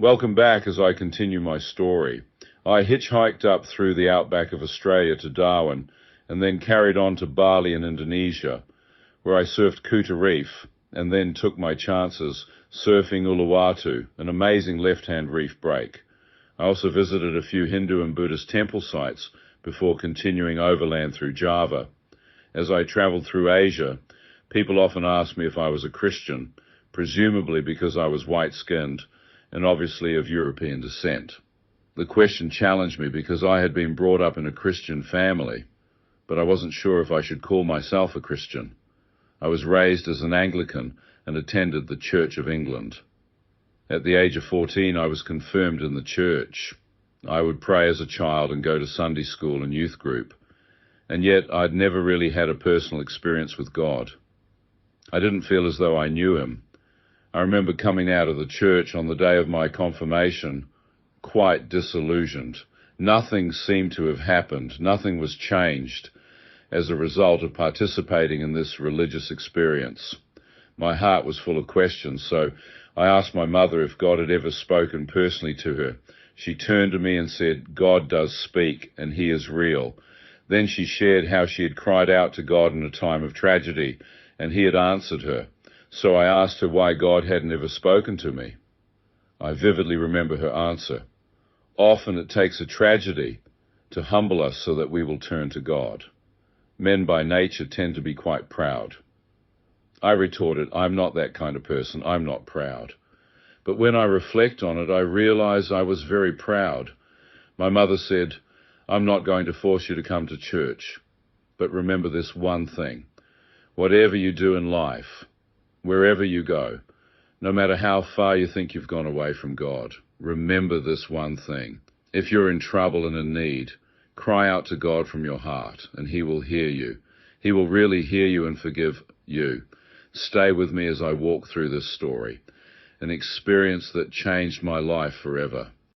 Welcome back as I continue my story. I hitchhiked up through the outback of Australia to Darwin and then carried on to Bali in Indonesia, where I surfed Kuta Reef and then took my chances surfing Uluwatu, an amazing left-hand reef break. I also visited a few Hindu and Buddhist temple sites before continuing overland through Java. As I traveled through Asia, people often asked me if I was a Christian, presumably because I was white-skinned and obviously of European descent. The question challenged me because I had been brought up in a Christian family, but I wasn't sure if I should call myself a Christian. I was raised as an Anglican and attended the Church of England. At the age of 14, I was confirmed in the church. I would pray as a child and go to Sunday school and youth group, and yet I'd never really had a personal experience with God. I didn't feel as though I knew him. I remember coming out of the church on the day of my confirmation quite disillusioned. Nothing seemed to have happened. Nothing was changed as a result of participating in this religious experience. My heart was full of questions, so I asked my mother if God had ever spoken personally to her. She turned to me and said, "God does speak, and he is real." Then she shared how she had cried out to God in a time of tragedy, and he had answered her. So I asked her why God hadn't ever spoken to me. I vividly remember her answer. Often it takes a tragedy to humble us so that we will turn to God. Men by nature tend to be quite proud. I retorted, "I'm not that kind of person. I'm not proud." But when I reflect on it, I realize I was very proud. My mother said, "I'm not going to force you to come to church, but remember this one thing. Whatever you do in life, wherever you go, no matter how far you think you've gone away from God, remember this one thing. If you're in trouble and in need, cry out to God from your heart, and he will hear you. He will really hear you and forgive you." Stay with me as I walk through this story, an experience that changed my life forever.